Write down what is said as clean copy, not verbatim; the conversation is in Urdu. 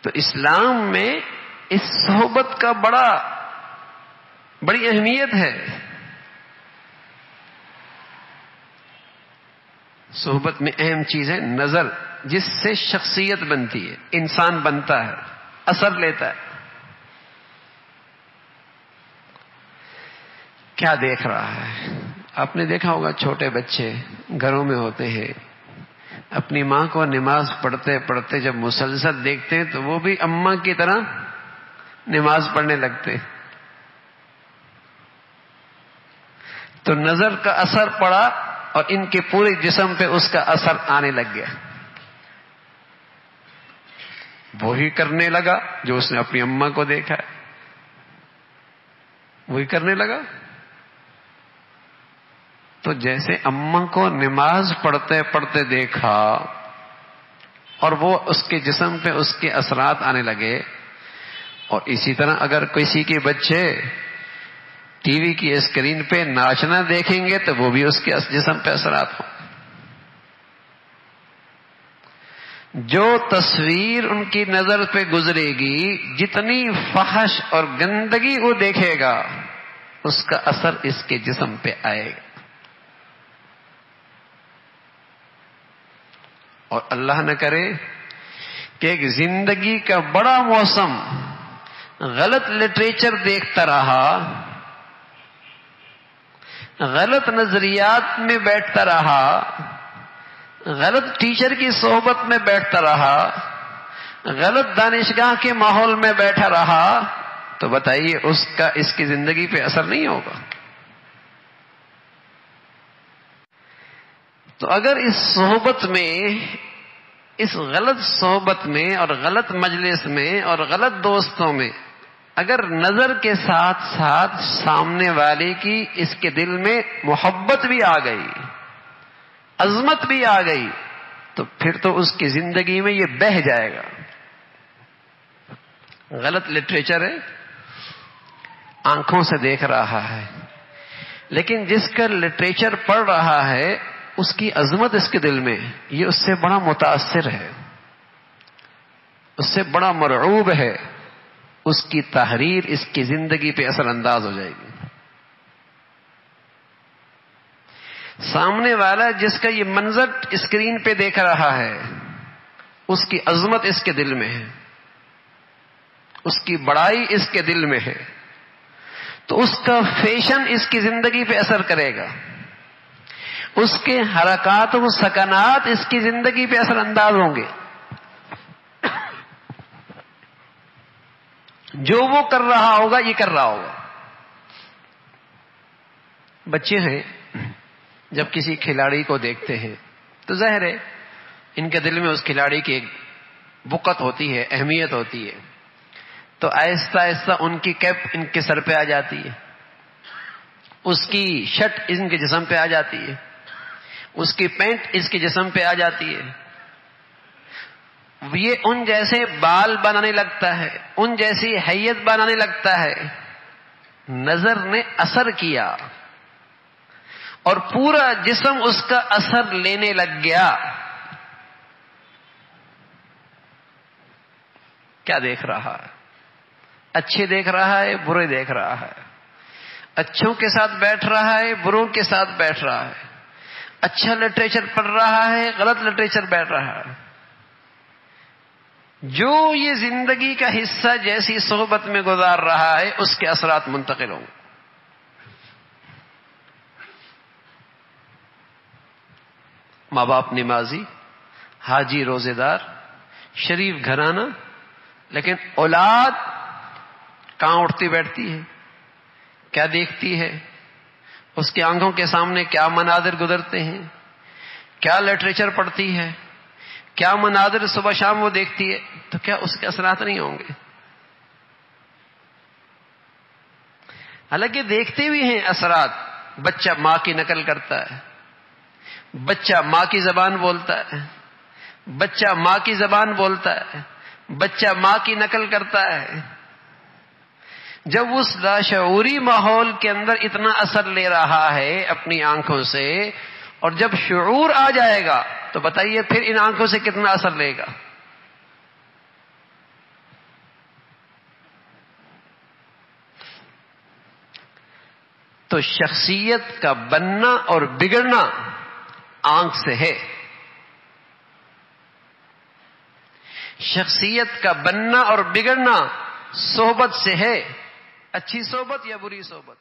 تو اسلام میں اس صحبت کا بڑی اہمیت ہے. صحبت میں اہم چیز ہے نظر، جس سے شخصیت بنتی ہے، انسان بنتا ہے، اثر لیتا ہے. کیا دیکھ رہا ہے؟ آپ نے دیکھا ہوگا چھوٹے بچے گھروں میں ہوتے ہیں، اپنی ماں کو نماز پڑھتے پڑھتے جب مسلسل دیکھتے ہیں تو وہ بھی اماں کی طرح نماز پڑھنے لگتے. تو نظر کا اثر پڑا اور ان کے پورے جسم پہ اس کا اثر آنے لگ گیا. وہی کرنے لگا جو اس نے اپنی اماں کو دیکھا ہے، وہی کرنے لگا. تو جیسے اماں کو نماز پڑھتے پڑھتے دیکھا اور وہ اس کے جسم پہ اس کے اثرات آنے لگے، اور اسی طرح اگر کسی کے بچے ٹی وی کی اسکرین پہ ناچنا دیکھیں گے تو وہ بھی اس کے جسم پہ اثرات ہوں. جو تصویر ان کی نظر پہ گزرے گی، جتنی فحش اور گندگی وہ دیکھے گا، اس کا اثر اس کے جسم پہ آئے گا. اور اللہ نہ کرے کہ ایک زندگی کا بڑا موسم غلط لٹریچر دیکھتا رہا، غلط نظریات میں بیٹھتا رہا، غلط ٹیچر کی صحبت میں بیٹھتا رہا، غلط دانشگاہ کے ماحول میں بیٹھا رہا، تو بتائیے اس کا اس کی زندگی پہ اثر نہیں ہوگا؟ تو اگر اس صحبت میں، اس غلط صحبت میں اور غلط مجلس میں اور غلط دوستوں میں اگر نظر کے ساتھ ساتھ سامنے والے کی اس کے دل میں محبت بھی آ گئی، عظمت بھی آ گئی، تو پھر تو اس کی زندگی میں یہ بہہ جائے گا. غلط لٹریچر ہے، آنکھوں سے دیکھ رہا ہے، لیکن جس کا لٹریچر پڑھ رہا ہے اس کی عظمت اس کے دل میں، یہ اس سے بڑا متاثر ہے، اس سے بڑا مرعوب ہے، اس کی تحریر اس کی زندگی پہ اثر انداز ہو جائے گی. سامنے والا جس کا یہ منظر اسکرین پہ دیکھ رہا ہے، اس کی عظمت اس کے دل میں ہے، اس کی بڑائی اس کے دل میں ہے، تو اس کا فیشن اس کی زندگی پہ اثر کرے گا، اس کے حرکات و سکنات اس کی زندگی پہ اثر انداز ہوں گے. جو وہ کر رہا ہوگا یہ کر رہا ہوگا. بچے ہیں جب کسی کھلاڑی کو دیکھتے ہیں تو ظاہر ہے ان کے دل میں اس کھلاڑی کی ایک بقت ہوتی ہے، اہمیت ہوتی ہے، تو آہستہ آہستہ ان کی کیپ ان کے سر پہ آ جاتی ہے، اس کی شرٹ ان کے جسم پہ آ جاتی ہے، اس کی پینٹ اس کے جسم پہ آ جاتی ہے، یہ ان جیسے بال بنانے لگتا ہے، ان جیسی حیت بنانے لگتا ہے. نظر نے اثر کیا اور پورا جسم اس کا اثر لینے لگ گیا. کیا دیکھ رہا ہے؟ اچھے دیکھ رہا ہے، برے دیکھ رہا ہے، اچھوں کے ساتھ بیٹھ رہا ہے، بروں کے ساتھ بیٹھ رہا ہے، اچھا لٹریچر پڑھ رہا ہے، غلط لٹریچر بیٹھ رہا ہے. جو یہ زندگی کا حصہ جیسی صحبت میں گزار رہا ہے اس کے اثرات منتقل ہوں. ماں باپ نمازی، حاجی روزے دار، شریف گھرانہ، لیکن اولاد کہاں اٹھتی بیٹھتی ہے، کیا دیکھتی ہے، اس کی آنکھوں کے سامنے کیا مناظر گزرتے ہیں، کیا لٹریچر پڑھتی ہے، کیا مناظر صبح شام وہ دیکھتی ہے، تو کیا اس کے اثرات نہیں ہوں گے؟ حالانکہ دیکھتے بھی ہیں اثرات. بچہ ماں کی نقل کرتا ہے، بچہ ماں کی زبان بولتا ہے، بچہ ماں کی زبان بولتا ہے، بچہ ماں کی نقل کرتا ہے. جب اس لاشعوری ماحول کے اندر اتنا اثر لے رہا ہے اپنی آنکھوں سے، اور جب شعور آ جائے گا تو بتائیے پھر ان آنکھوں سے کتنا اثر لے گا. تو شخصیت کا بننا اور بگڑنا آنکھ سے ہے. شخصیت کا بننا اور بگڑنا صحبت سے ہے. اچھی صحبت یا بری صحبت.